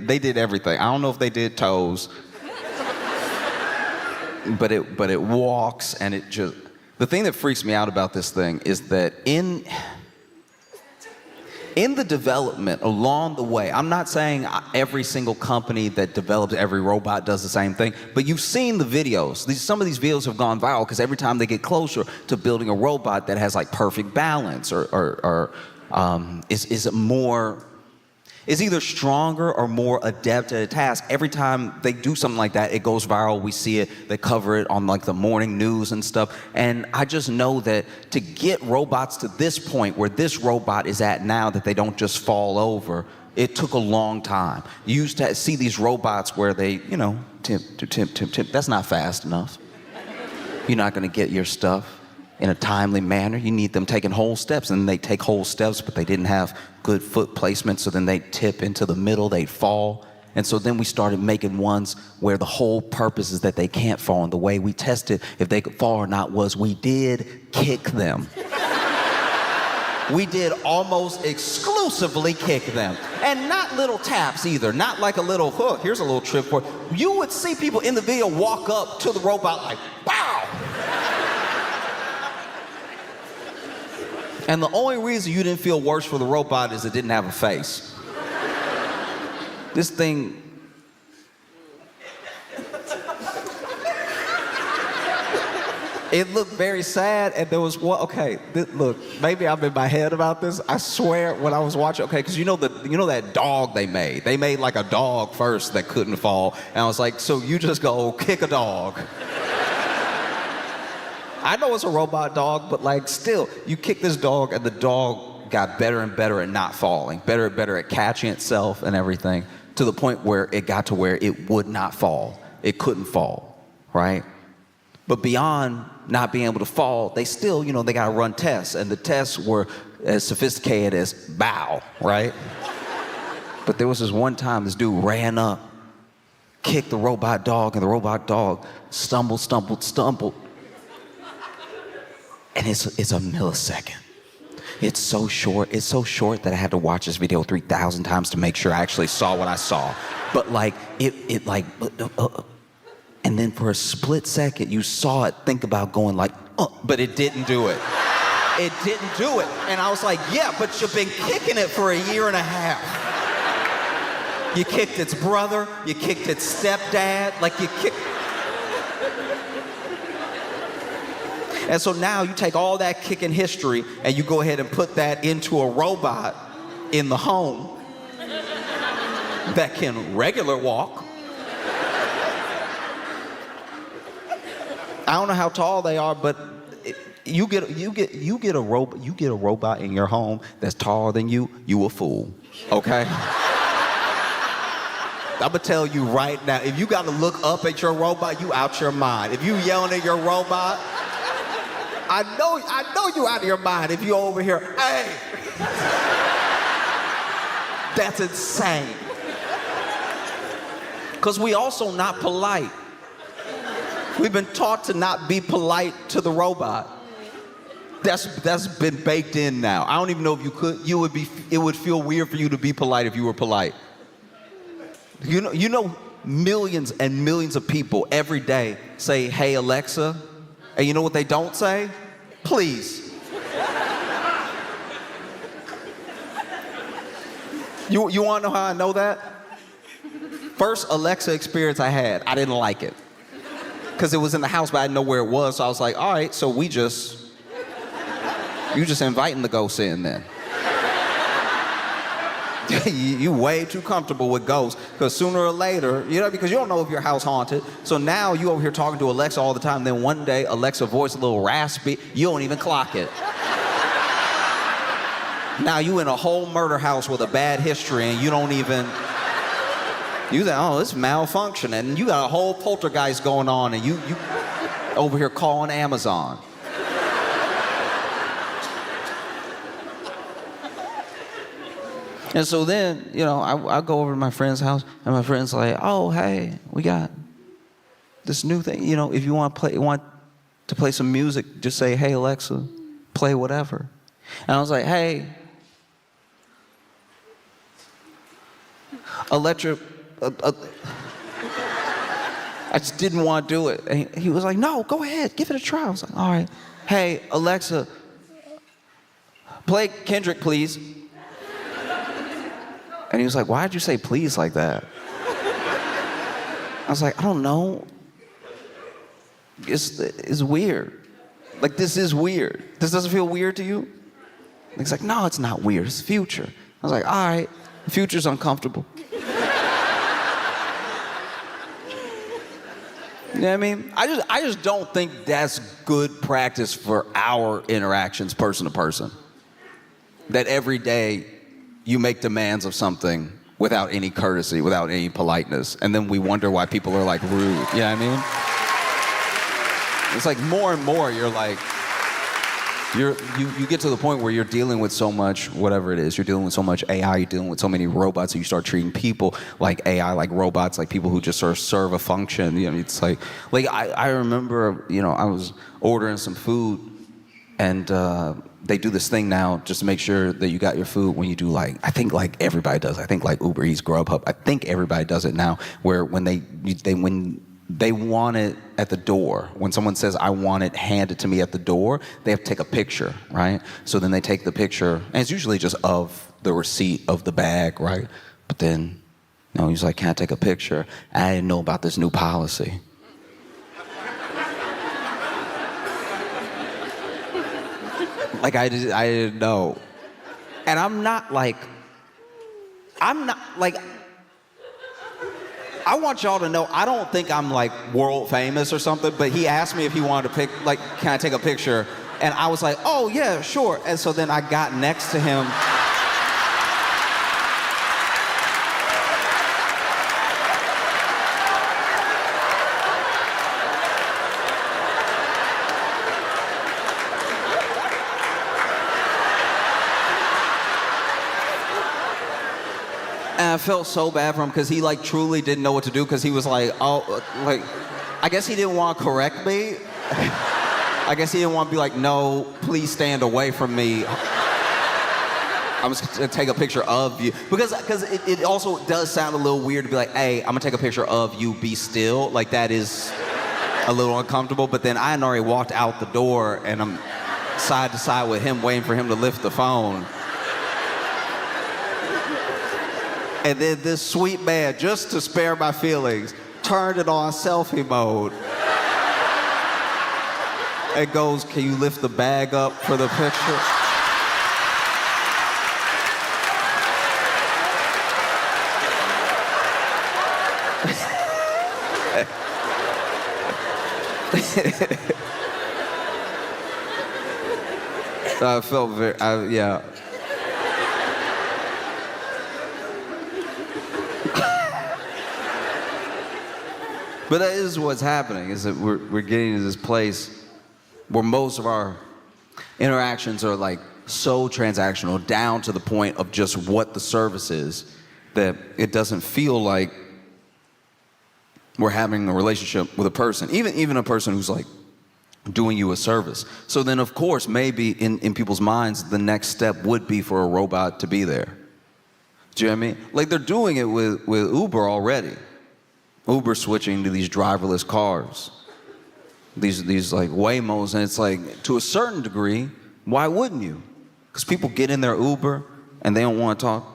they did everything. I don't know if they did toes, but it walks, and it just... The thing that freaks me out about this thing is that in the development along the way, I'm not saying every single company that develops every robot does the same thing, but you've seen the videos. Some of these videos have gone viral because every time they get closer to building a robot that has like perfect balance or is either stronger or more adept at a task, every time they do something like that, it goes viral. We see it, they cover it on like the morning news and stuff. And I just know that to get robots to this point where this robot is at now, that they don't just fall over, it took a long time. You used to see these robots where they, you know, tip. That's not fast enough. You're not gonna get your stuff in a timely manner. You need them taking whole steps, and they take whole steps, but they didn't have good foot placement, so then they tip into the middle, they'd fall. And so then we started making ones where the whole purpose is that they can't fall, and the way we tested if they could fall or not was we did kick them. We did almost exclusively kick them. And not little taps either, not like a little, here's a little trick for it. You would see people in the video walk up to the robot like, pow! And the only reason you didn't feel worse for the robot is it didn't have a face. This thing... It looked very sad, and there was one, okay, look, maybe I'm in my head about this. I swear when I was watching, okay, because you know that dog they made? They made like a dog first that couldn't fall, and I was like, so you just go kick a dog. I know it's a robot dog, but like still, you kick this dog and the dog got better and better at not falling, better and better at catching itself and everything, to the point where it got to where it would not fall. It couldn't fall, right? But beyond not being able to fall, they still, you know, they gotta run tests, and the tests were as sophisticated as bow, right? But there was this one time this dude ran up, kicked the robot dog, and the robot dog stumbled. And it's a millisecond. It's so short that I had to watch this video 3,000 times to make sure I actually saw what I saw. But like, and then for a split second, you saw it think about going like, but it didn't do it. It didn't do it. And I was like, yeah, but you've been kicking it for a year and a half. You kicked its brother, you kicked its stepdad, like you kicked... And so now you take all that kicking history and you go ahead and put that into a robot in the home that can regular walk. I don't know how tall they are, but you get a robot in your home that's taller than you, you a fool, okay? I'm gonna tell you right now, if you gotta look up at your robot, you out your mind. If you yelling at your robot, I know you out of your mind if you over here, hey! That's insane. Because we also not polite. We've been taught to not be polite to the robot. That's been baked in now. I don't even know if you could, it would feel weird for you to be polite if you were polite. You know millions and millions of people every day say, hey Alexa, and you know what they don't say? Please. You wanna know how I know that? First Alexa experience I had, I didn't like it. Because it was in the house, but I didn't know where it was, so I was like, all right, so you just inviting the ghosts in then. You way too comfortable with ghosts, because sooner or later, you know, because you don't know if your house haunted, so now you over here talking to Alexa all the time, then one day Alexa voice a little raspy, you don't even clock it. Now you in a whole murder house with a bad history and you don't even, you think, oh, it's malfunctioning, and you got a whole poltergeist going on, and you over here calling Amazon. And so then, you know, I go over to my friend's house, and my friend's like, oh, hey, we got this new thing. You know, if you want to play some music, just say, hey, Alexa, play whatever. And I was like, hey, I just didn't want to do it. And he was like, no, go ahead, give it a try. I was like, all right. Hey, Alexa, play Kendrick, please. And he was like, why did you say please like that? I was like, I don't know. It's weird. Like, this is weird. This doesn't feel weird to you? He's like, no, it's not weird, it's future. I was like, all right, the future's uncomfortable. You know what I mean? I just don't think that's good practice for our interactions person to person. That every day you make demands of something without any courtesy, without any politeness, and then we wonder why people are like rude. You know what I mean? It's like more and more you're like, you get to the point where you're dealing with so much, whatever it is, you're dealing with so much AI, you're dealing with so many robots, and you start treating people like AI, like robots, like people who just sort of serve a function. You know, it's like I remember, you know, I was ordering some food, and they do this thing now just to make sure that you got your food when you do, like, I think like everybody does. I think like Uber Eats, Grubhub, I think everybody does it now, where when they want it at the door. When someone says, I want it handed to me at the door, they have to take a picture, right? So then they take the picture, and it's usually just of the receipt of the bag, right? But then, you know, he's like, can I take a picture? I didn't know about this new policy. Like, I didn't know. And I'm not like, I want y'all to know, I don't think I'm like world famous or something, but he asked me if he wanted to pick, like, can I take a picture? And I was like, oh yeah, sure. And so then I got next to him. And I felt so bad for him because he like truly didn't know what to do, because he was like, oh, like, I guess he didn't want to correct me. I guess he didn't want to be like, no, please stand away from me. I'm just gonna take a picture of you. Because it also does sound a little weird to be like, hey, I'm gonna take a picture of you, be still. Like, that is a little uncomfortable. But then I had already walked out the door, and I'm side to side with him, waiting for him to lift the phone. And then this sweet man, just to spare my feelings, turned it on selfie mode. It goes, can you lift the bag up for the picture? I felt very, yeah. But that is what's happening, is that we're getting to this place where most of our interactions are like so transactional, down to the point of just what the service is, that it doesn't feel like we're having a relationship with a person, even a person who's like doing you a service. So then, of course, maybe in people's minds, the next step would be for a robot to be there. Do you know what I mean? Like, they're doing it with Uber already. Uber switching to these driverless cars, these like Waymos, and it's like, to a certain degree, why wouldn't you? Because people get in their Uber and they don't want to talk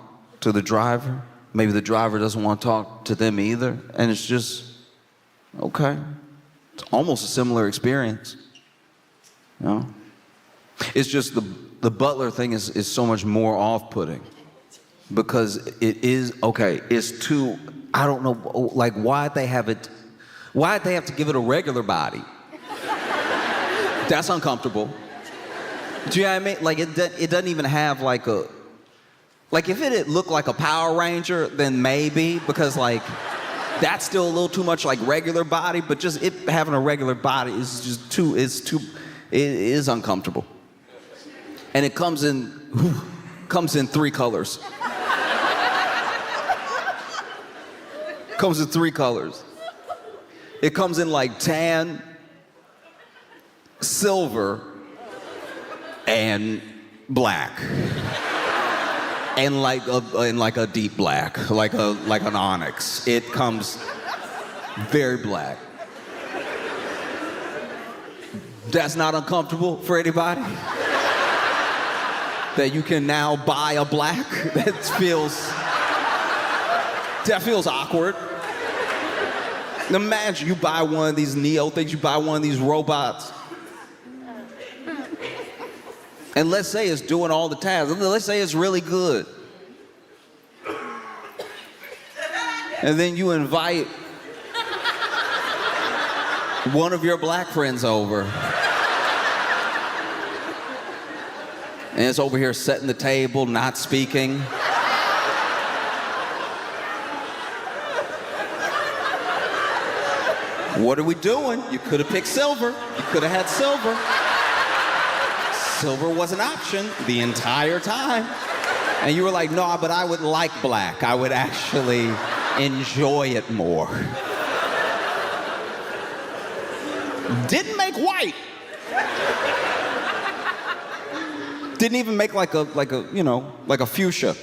to the driver. Maybe the driver doesn't want to talk to them either, and it's just, okay. It's almost a similar experience, you know? It's just the butler thing is so much more off-putting, because it is, okay, it's too, I don't know, like, why'd they have to give it a regular body? That's uncomfortable. Do you know what I mean? Like, it doesn't even have like a, like, if it had looked like a Power Ranger, then maybe, because like, that's still a little too much like regular body, but just it having a regular body is just too, it is uncomfortable. And it comes in 3 colors. Comes in 3 colors. It comes in like tan, silver, and black. and like a deep black, like an onyx. It comes very black. That's not uncomfortable for anybody? That you can now buy a black? That feels awkward. Imagine you buy one of these Neo things, you buy one of these robots. And let's say it's doing all the tasks. Let's say it's really good. And then you invite one of your black friends over. And it's over here setting the table, not speaking. What are we doing? You could have picked silver. You could have had silver. Silver was an option the entire time. And you were like, no, but I would like black. I would actually enjoy it more. Didn't make white. Didn't even make like a fuchsia.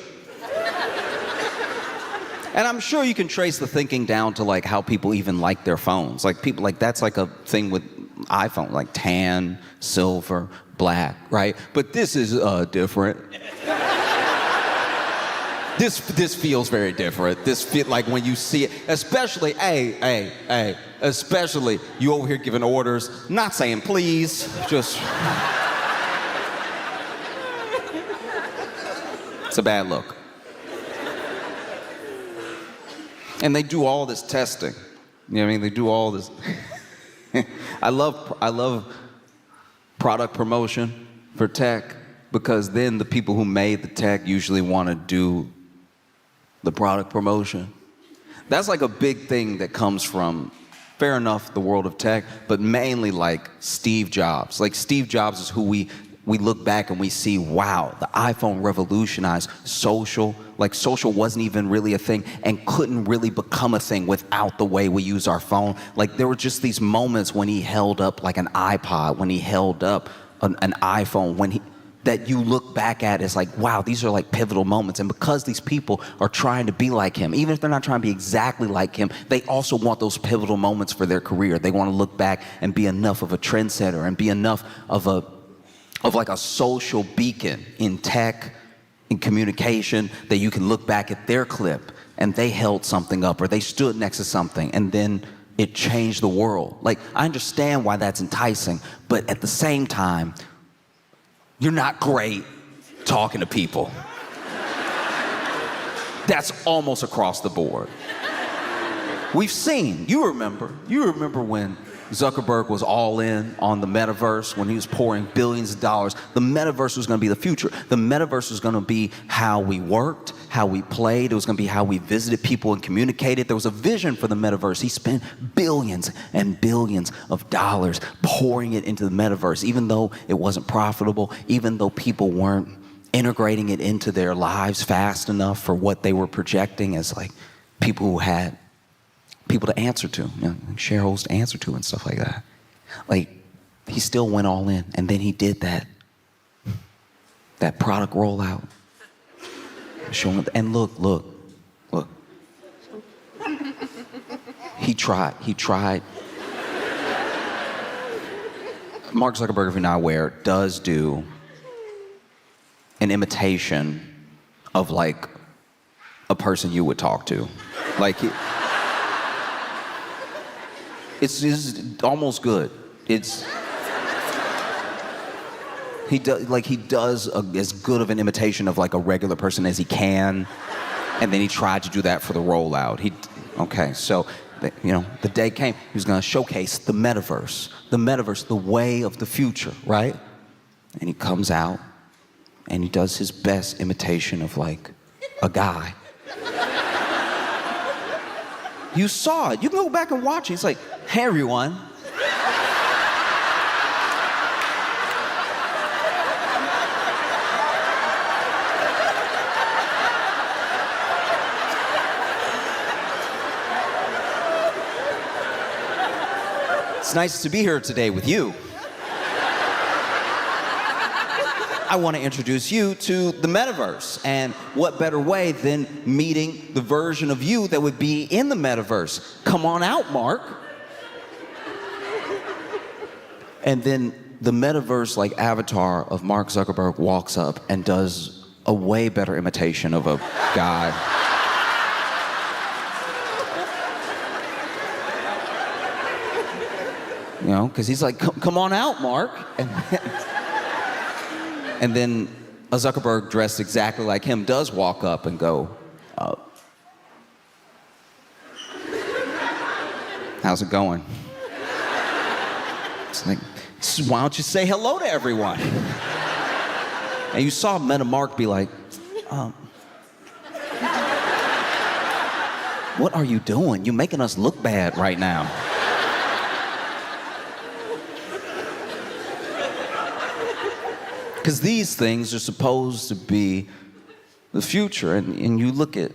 And I'm sure you can trace the thinking down to like how people even like their phones. Like people, like that's like a thing with iPhone, like tan, silver, black, right? But this is different. This feels very different. This feel like when you see it, especially, especially you over here giving orders, not saying please, just. It's a bad look. And they do all this testing. You know what I mean? They do all this. I love product promotion for tech because then the people who made the tech usually want to do the product promotion. That's like a big thing that comes from, fair enough, the world of tech, but mainly like Steve Jobs. Like Steve Jobs is who we look back and we see, wow, the iPhone revolutionized social. Like social wasn't even really a thing and couldn't really become a thing without the way we use our phone. Like there were just these moments when he held up like an iPod, when he held up an iPhone, that you look back at as like, wow, these are like pivotal moments. And because these people are trying to be like him, even if they're not trying to be exactly like him, they also want those pivotal moments for their career. They want to look back and be enough of a trendsetter and be enough of like a social beacon in tech, in communication, that you can look back at their clip and they held something up or they stood next to something and then it changed the world. Like, I understand why that's enticing, but at the same time, you're not great talking to people. That's almost across the board. We've seen, you remember when Zuckerberg was all in on the metaverse, when he was pouring billions of dollars. The metaverse was going to be the future. The metaverse was going to be how we worked, how we played. It was going to be how we visited people and communicated. There was a vision for the metaverse. He spent billions and billions of dollars pouring it into the metaverse, even though it wasn't profitable, even though people weren't integrating it into their lives fast enough for what they were projecting as like people who had people to answer to, shareholders to answer to and stuff like that. Like, he still went all in, and then he did that product rollout. Showing, and look. He tried. Mark Zuckerberg, if you're not aware, does do an imitation of like a person you would talk to. Like, it's almost good. He does as good of an imitation of like a regular person as he can, and then he tried to do that for the rollout. So the day came. He was going to showcase the metaverse, the way of the future, right? And he comes out, and he does his best imitation of like a guy. You saw it. You can go back and watch it. He's like, hey, everyone. It's nice to be here today with you. I want to introduce you to the metaverse. And what better way than meeting the version of you that would be in the metaverse? Come on out, Mark. And then the metaverse, like avatar of Mark Zuckerberg, walks up and does a way better imitation of a guy. You know, because he's like, come on out, Mark. And then a Zuckerberg dressed exactly like him does walk up and go, how's it going? It's like, why don't you say hello to everyone? And you saw Meta Mark be like, what are you doing? You're making us look bad right now. Because these things are supposed to be the future, and you look at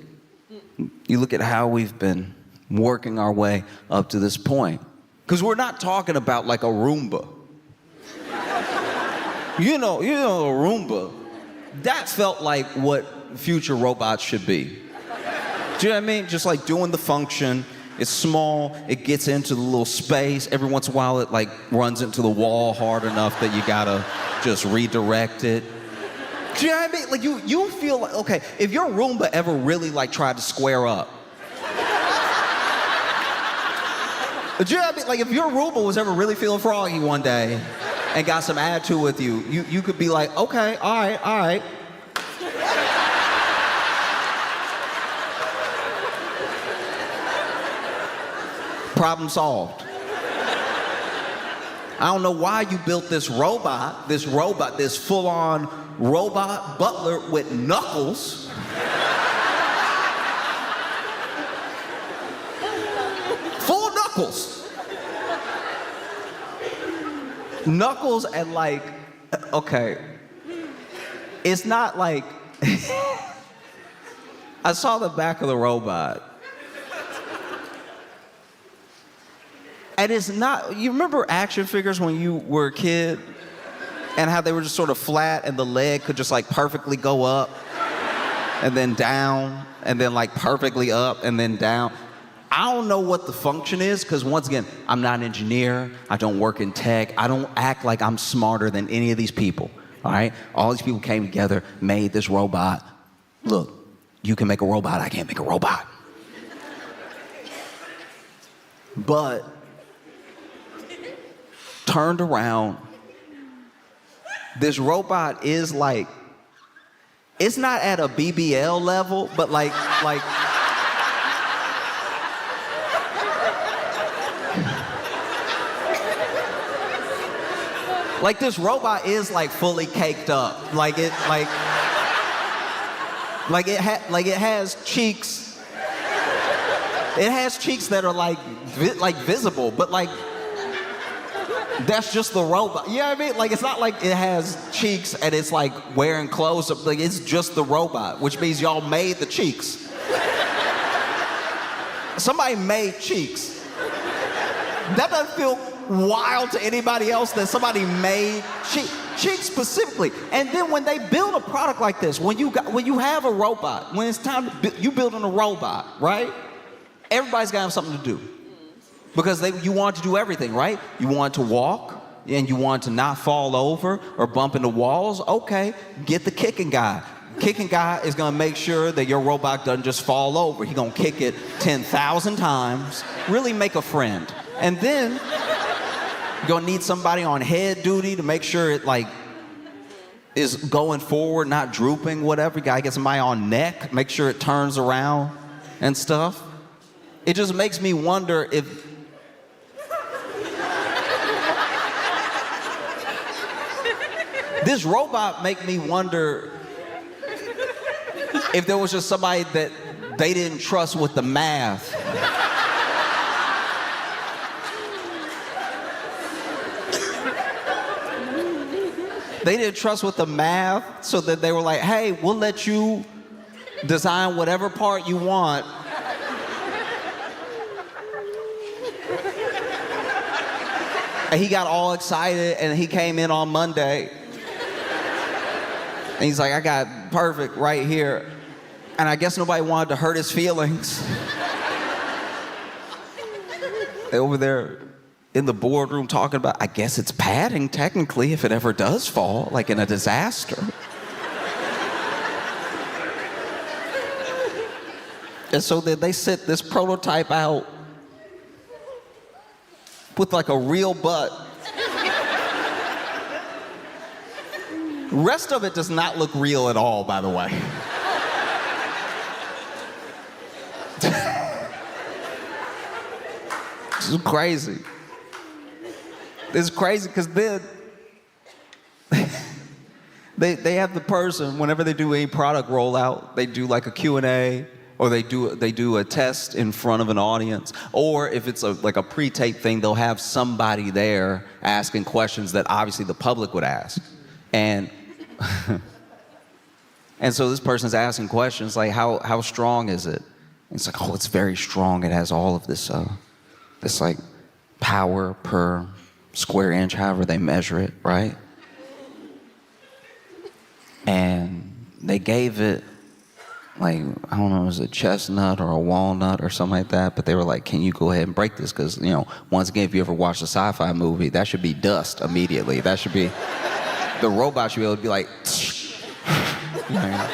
how we've been working our way up to this point. Because we're not talking about like a Roomba. You know, a Roomba. That felt like what future robots should be. Do you know what I mean? Just like doing the function. It's small, it gets into the little space. Every once in a while it like runs into the wall hard enough that you gotta just redirect it. Do you know what I mean? Like you feel like, okay, if your Roomba ever really like tried to square up. Do you know what I mean? Like if your Roomba was ever really feeling froggy one day and got some attitude with you, you could be like, okay, all right. Problem solved. I don't know why you built this full-on robot butler with knuckles. Full knuckles. Knuckles and like, okay. It's not like, I saw the back of the robot. And it's not, you remember action figures when you were a kid? And how they were just sort of flat and the leg could just like perfectly go up and then down and then like perfectly up and then down. I don't know what the function is because once again, I'm not an engineer. I don't work in tech. I don't act like I'm smarter than any of these people, all right? All these people came together, made this robot. Look, you can make a robot, I can't make a robot. But turned around, this robot is like, it's not at a BBL level, but like this robot is like fully caked up. Like it has cheeks. It has cheeks that are like visible, but like that's just the robot. You know what I mean? Like it's not like it has cheeks and it's like wearing clothes. Like it's just the robot, which means y'all made the cheeks. Somebody made cheeks. That doesn't feel wild to anybody else that somebody made cheeks specifically. And then when they build a product like this, when you have a robot, when it's time to you building a robot, right? Everybody's got to have something to do. Because you want to do everything, right? You want to walk, and you want to not fall over or bump into walls. Okay, get the kicking guy. Kicking guy is gonna make sure that your robot doesn't just fall over. He's gonna kick it 10,000 times, really make a friend. And then, you're gonna need somebody on head duty to make sure it like is going forward, not drooping, whatever. You gotta get somebody on neck, make sure it turns around and stuff. It just makes me wonder if this robot make me wonder if there was just somebody that they didn't trust with the math. They didn't trust with the math, so that they were like, hey, we'll let you design whatever part you want. And he got all excited and he came in on Monday. And he's like, I got perfect right here. And I guess nobody wanted to hurt his feelings. They over there in the boardroom talking about, I guess it's padding technically if it ever does fall, like in a disaster. And so then they sit this prototype out with like a real butt. The rest of it does not look real at all, by the way. This is crazy. It's crazy because then they have the person, whenever they do any product rollout, they do like a Q&A, or they do a test in front of an audience, or if it's like a pre-tape thing, they'll have somebody there asking questions that obviously the public would ask. And and so this person's asking questions like, how strong is it? And it's like, oh, it's very strong. It has all of this like power per square inch, however they measure it, right? And they gave it like, I don't know, was it a chestnut or a walnut or something like that, but they were like, can you go ahead and break this? Because, you know, once again, if you ever watched a sci-fi movie, that should be dust immediately. That should be, the robot should be able to be like, you know?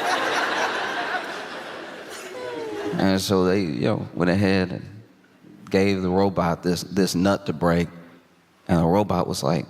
And so they, you know, went ahead and gave the robot this nut to break, and the robot was like,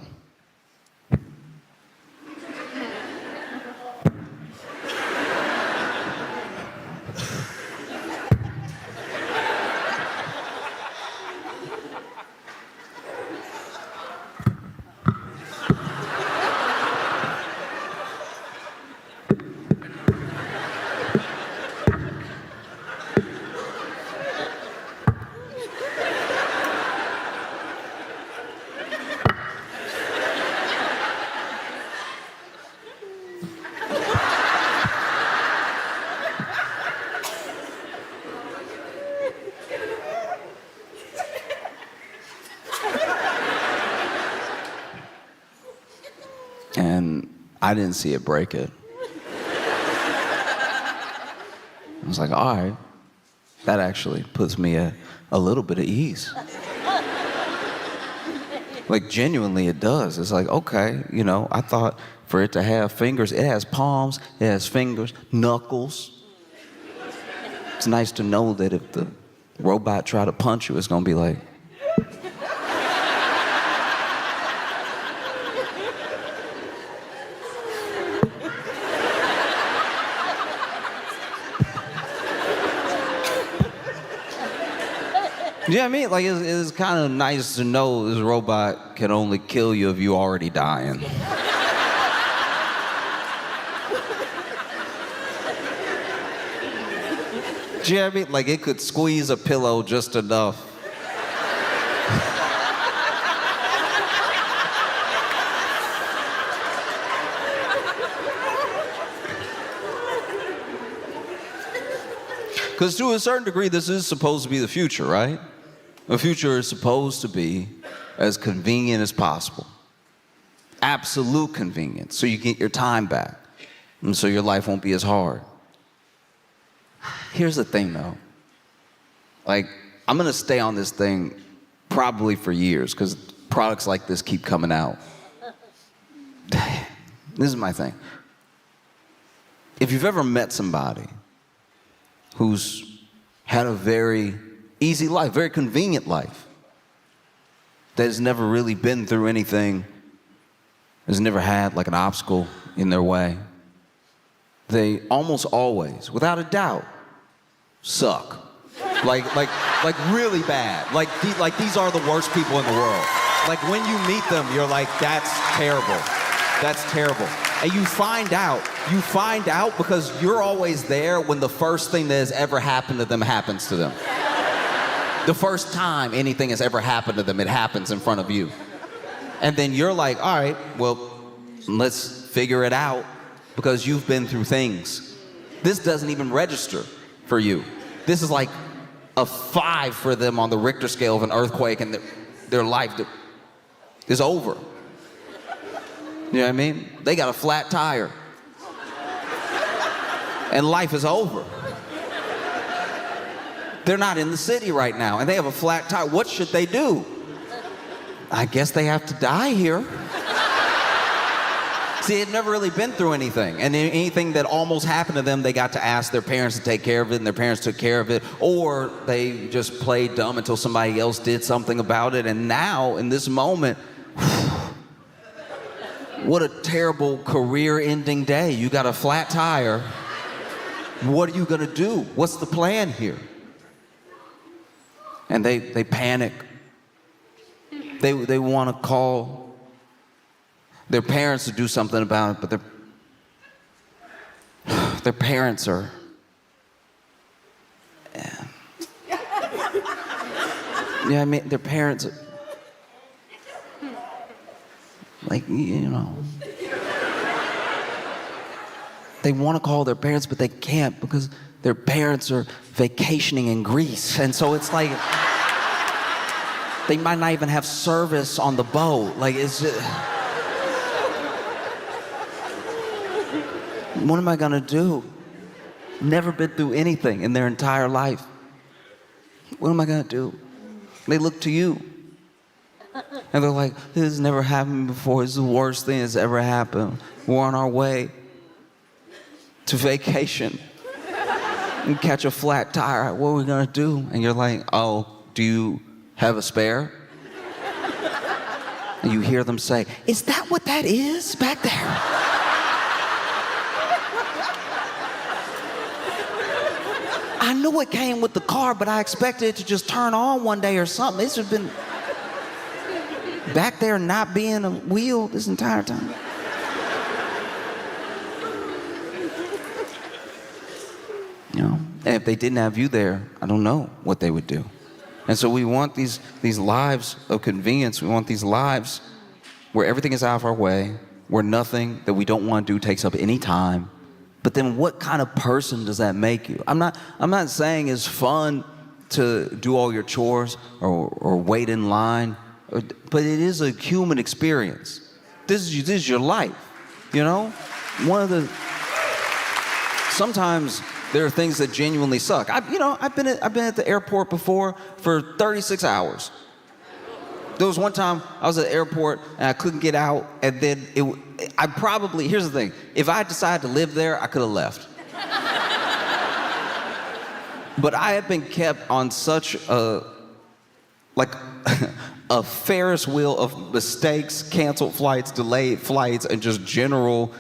and I didn't see it break it. I was like, all right, that actually puts me at a little bit of ease. Like, genuinely, it does. It's like, okay, you know, I thought for it to have fingers, it has palms, it has fingers, knuckles. It's nice to know that if the robot tried to punch you, it's gonna be like, you know what I mean? Like, it's kind of nice to know this robot can only kill you if you already dying. Do you know what I mean? Like, it could squeeze a pillow just enough. Because to a certain degree, this is supposed to be the future, right? The future is supposed to be as convenient as possible. Absolute convenience, so you get your time back, and so your life won't be as hard. Here's the thing, though. Like, I'm gonna stay on this thing probably for years, because products like this keep coming out. This is my thing. If you've ever met somebody who's had a very easy life, very convenient life, that has never really been through anything, has never had like an obstacle in their way, they almost always, without a doubt, suck. Like really bad. Like these are the worst people in the world. Like, when you meet them, you're like, that's terrible. That's terrible. And you find out because you're always there when the first thing that has ever happened to them happens to them. The first time anything has ever happened to them, it happens in front of you. And then you're like, all right, well, let's figure it out, because you've been through things. This doesn't even register for you. This is like a 5 for them on the Richter scale of an earthquake, and their life is over. You know what I mean? They got a flat tire. and life is over. They're not in the city right now, and they have a flat tire. What should they do? I guess they have to die here. See, they'd never really been through anything, and anything that almost happened to them, they got to ask their parents to take care of it, and their parents took care of it, or they just played dumb until somebody else did something about it, and now, in this moment, what a terrible career-ending day. You got a flat tire. What are you gonna do? What's the plan here? And they panic. They want to call their parents to do something about it, but their parents are, yeah, I mean, their parents are, like, you know, they want to call their parents, but they can't because their parents are vacationing in Greece. And so it's like, they might not even have service on the boat. Like, it's just, what am I gonna do? Never been through anything in their entire life. What am I gonna do? They look to you. And they're like, this has never happened before. It's the worst thing that's ever happened. We're on our way to vacation and catch a flat tire. What are we gonna do? And you're like, oh, do you have a spare? And you hear them say, is that what that is back there? I knew it came with the car, but I expected it to just turn on one day or something. It's just been back there not being a wheel this entire time. You know, and if they didn't have you there, I don't know what they would do. And so we want these lives of convenience. We want these lives where everything is out of our way, where nothing that we don't want to do takes up any time. But then what kind of person does that make you? I'm not saying it's fun to do all your chores or wait in line, but it is a human experience. This is your life, you know? Sometimes there are things that genuinely suck. I've been at the airport before for 36 hours. There was one time I was at the airport and I couldn't get out, and then here's the thing, if I decided to live there, I could have left. But I had been kept on such a Ferris wheel of mistakes, canceled flights, delayed flights, and just general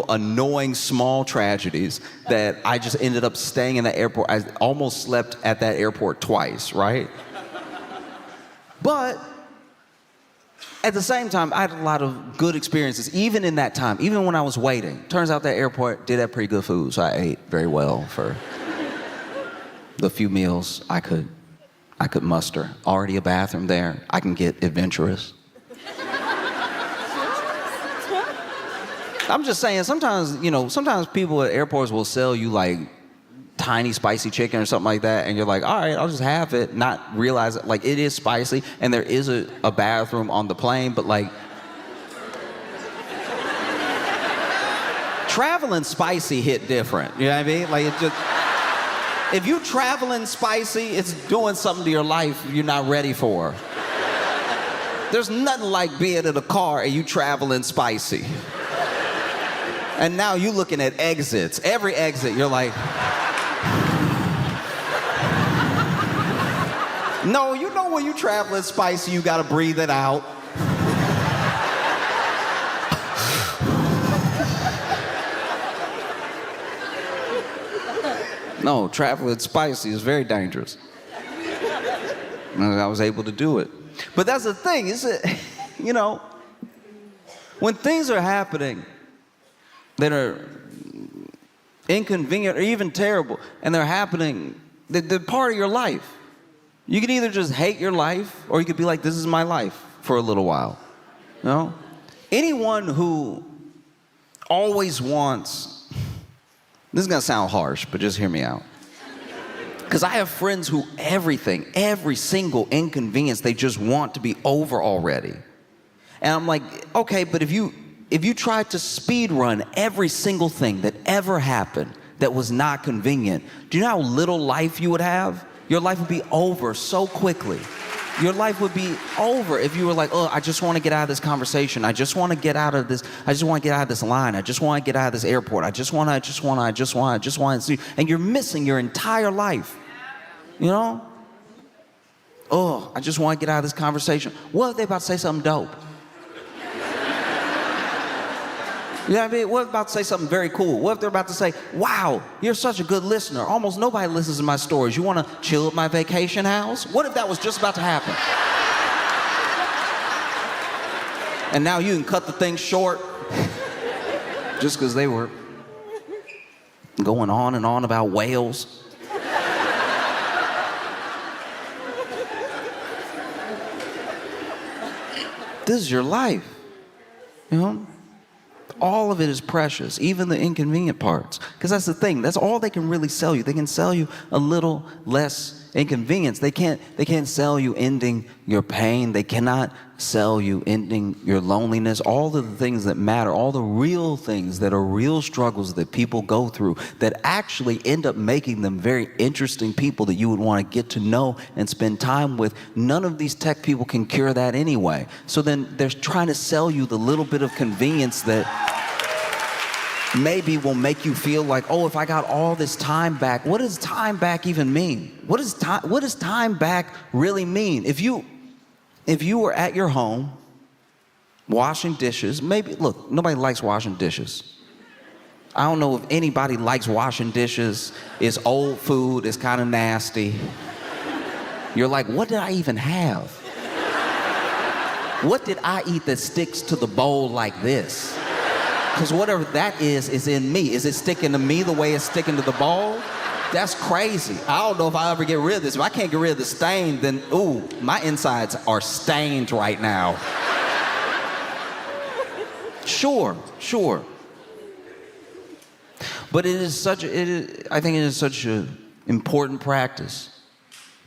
annoying small tragedies that I just ended up staying in the airport. I almost slept at that airport twice, right? But at the same time, I had a lot of good experiences, even in that time, even when I was waiting. Turns out that airport did have pretty good food, so I ate very well for the few meals I could muster. Already a bathroom there. I can get adventurous. I'm just saying, sometimes people at airports will sell you like tiny spicy chicken or something like that, and you're like, all right, I'll just have it, not realize it, like, it is spicy, and there is a bathroom on the plane, but like, traveling spicy hit different, you know what I mean? Like, it just, if you traveling spicy, it's doing something to your life you're not ready for. There's nothing like being in a car and you traveling spicy. And now you looking at exits. Every exit, you're like, no, you know when you traveling spicy, you gotta breathe it out. No, traveling spicy is very dangerous. And I was able to do it. But that's the thing, when things are happening that are inconvenient or even terrible, and they're happening, they're part of your life. You can either just hate your life, or you could be like, this is my life for a little while. You know? Anyone who always wants, this is gonna sound harsh, but just hear me out. Because I have friends who every single inconvenience, they just want to be over already. And I'm like, okay, but if you if you tried to speed run every single thing that ever happened that was not convenient, do you know how little life you would have? Your life would be over so quickly. Your life would be over if you were like, oh, I just want to get out of this conversation. I just want to get out of this. I just want to get out of this line. I just want to get out of this airport. I just want to. And you're missing your entire life. You know? Oh, I just want to get out of this conversation. What if they about to say something dope? You know what I mean? What if they're about to say something very cool? What if they're about to say, wow, you're such a good listener. Almost nobody listens to my stories. You want to chill at my vacation house? What if that was just about to happen? And now you can cut the thing short just because they were going on and on about whales. This is your life, you know? All of it is precious, even the inconvenient parts. Because that's the thing. That's all they can really sell you. They can sell you a little less inconvenience. They can't sell you ending your pain. They cannot sell you ending your loneliness. All of the things that matter, all the real things that are real struggles that people go through that actually end up making them very interesting people that you would want to get to know and spend time with. None of these tech people can cure that anyway. So then they're trying to sell you the little bit of convenience that maybe will make you feel like, oh, if I got all this time back, what does time back even mean? What does time back really mean? If you were at your home washing dishes, maybe, look, nobody likes washing dishes. I don't know if anybody likes washing dishes. It's old food, it's kind of nasty. You're like, what did I even have? What did I eat that sticks to the bowl like this? Because whatever that is in me. Is it sticking to me the way it's sticking to the bowl? That's crazy. I don't know if I'll ever get rid of this. If I can't get rid of the stain, then, ooh, my insides are stained right now. Sure. But I think it is such an important practice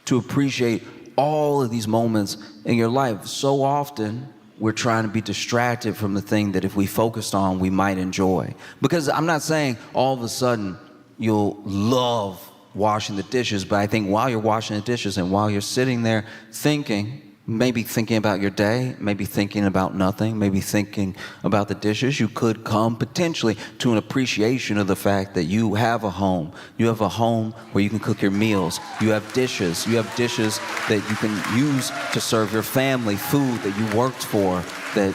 to appreciate all of these moments in your life. So often, we're trying to be distracted from the thing that if we focused on, we might enjoy. Because I'm not saying all of a sudden you'll love washing the dishes, but I think while you're washing the dishes and while you're sitting there thinking, maybe thinking about your day, maybe thinking about nothing, maybe thinking about the dishes, you could come potentially to an appreciation of the fact that you have a home. You have a home where you can cook your meals. You have dishes. You have dishes that you can use to serve your family, food that you worked for, that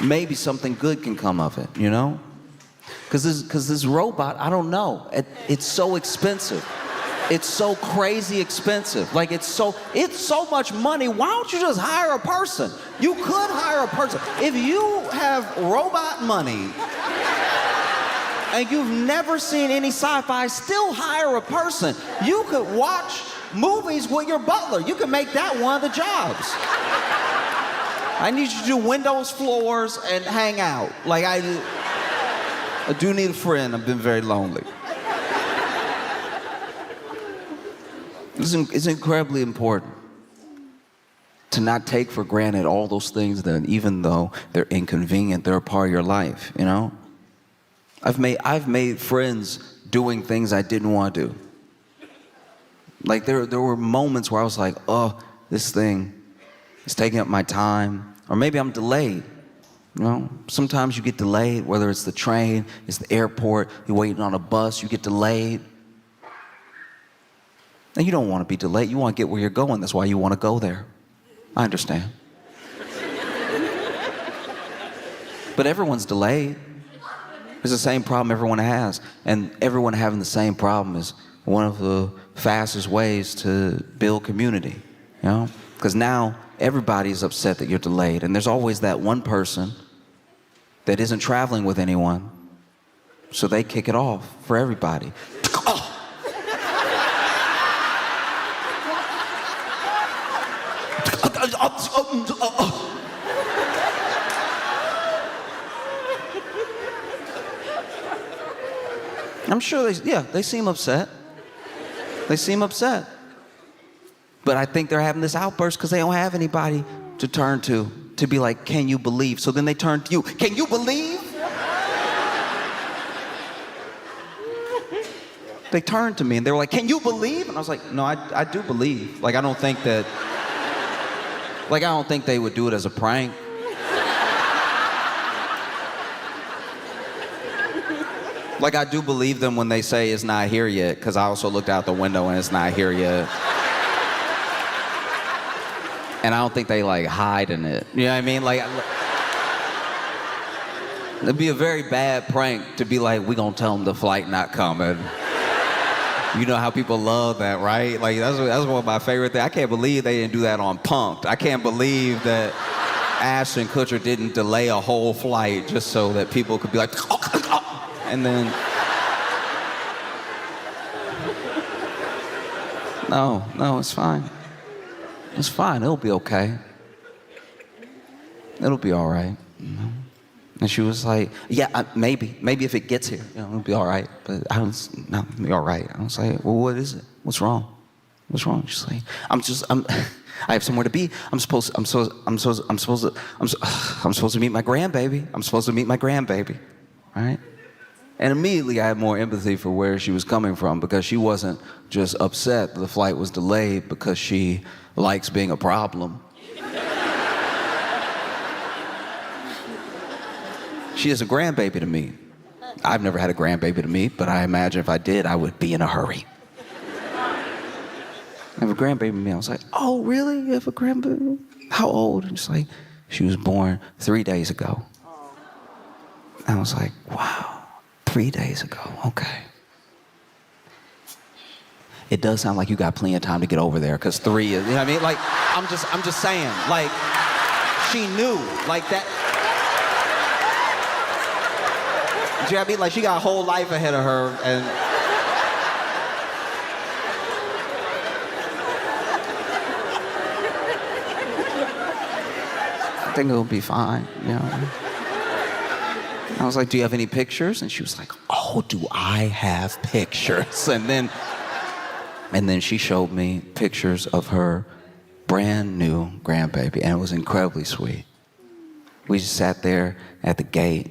maybe something good can come of it, you know? Because this robot, I don't know, it's so expensive. It's so crazy expensive. Like, it's so much money. Why don't you just hire a person? You could hire a person. If you have robot money and you've never seen any sci-fi, still hire a person. You could watch movies with your butler. You could make that one of the jobs. I need you to do windows, floors, and hang out. Like, I do need a friend. I've been very lonely. It's incredibly important to not take for granted all those things that, even though they're inconvenient, they're a part of your life, you know? I've made friends doing things I didn't want to do. Like, there were moments where I was like, oh, this thing is taking up my time. Or maybe I'm delayed. You know, sometimes you get delayed, whether it's the train, it's the airport, you're waiting on a bus, you get delayed. And you don't want to be delayed. You want to get where you're going. That's why you want to go there. I understand. But everyone's delayed. It's the same problem everyone has. And everyone having the same problem is one of the fastest ways to build community, you know? Because now everybody's upset that you're delayed. And there's always that one person that isn't traveling with anyone. So they kick it off for everybody. Oh. I'm sure they seem upset. They seem upset. But I think they're having this outburst because they don't have anybody to turn to to be like, can you believe? So then they turn to you, can you believe? They turned to me and they were like, can you believe? And I was like, no, I do believe. Like, I don't think they would do it as a prank. Like, I do believe them when they say it's not here yet, because I also looked out the window and it's not here yet. And I don't think they, like, hide in it. You know what I mean? Like, it'd be a very bad prank to be like, we gonna tell them the flight not coming. You know how people love that, right? Like, that's one of my favorite things. I can't believe they didn't do that on Punk'd. I can't believe that Ashton Kutcher didn't delay a whole flight just so that people could be like, and then... No, it's fine. It's fine, it'll be okay. It'll be all right, you know? And she was like, yeah, maybe if it gets here, you know, it'll be all right. But it'll be all right. I was like, well, what is it? What's wrong? What's wrong? She's like, I have somewhere to be. I'm supposed to meet my grandbaby. I'm supposed to meet my grandbaby, right? And immediately I had more empathy for where she was coming from, because she wasn't just upset that the flight was delayed because she likes being a problem. She is a grandbaby to me. I've never had a grandbaby to meet, but I imagine if I did, I would be in a hurry. I have a grandbaby to me. I was like, oh, really? You have a grandbaby? How old? And she's like, she was born 3 days ago. And I was like, wow, 3 days ago, okay. It does sound like you got plenty of time to get over there, because 3 is, you know what I mean? Like, I'm just saying, like, she knew, like that. You know what I mean? Like, she got a whole life ahead of her, and... I think it'll be fine, you know? I was like, do you have any pictures? And she was like, oh, do I have pictures? And then she showed me pictures of her brand new grandbaby, and it was incredibly sweet. We just sat there at the gate.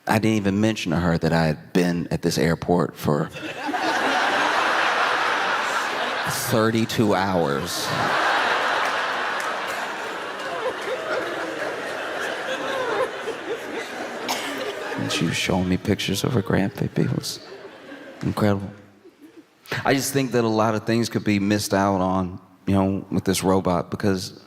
I didn't even mention to her that I had been at this airport for 32 hours. And she was showing me pictures of her grandbaby. It was incredible. I just think that a lot of things could be missed out on, you know, with this robot, because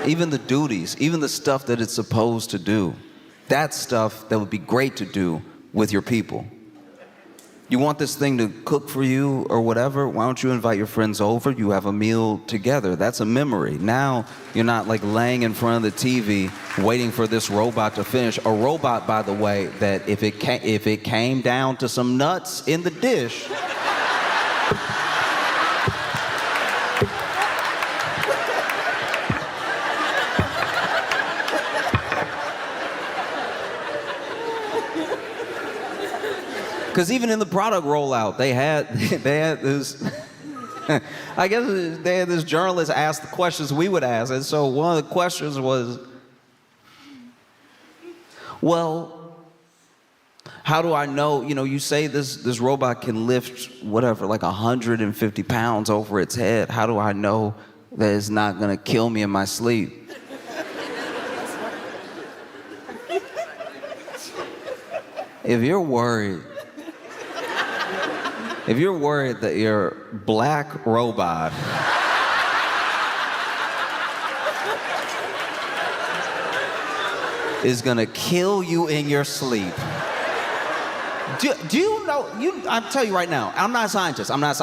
even the duties, even the stuff that it's supposed to do, that's stuff that would be great to do with your people. You want this thing to cook for you or whatever, why don't you invite your friends over, you have a meal together. That's a memory. Now you're not like laying in front of the TV waiting for this robot to finish. A robot, by the way, that if it came down to some nuts in the dish, because even in the product rollout, they had this, I guess they had this journalist ask the questions we would ask. And so one of the questions was, well, how do I know, you know, you say this robot can lift whatever, like 150 pounds over its head. How do I know that it's not gonna kill me in my sleep? If you're worried that your black robot is gonna kill you in your sleep, do you know? I'll tell you right now. I'm not a scientist. I'm not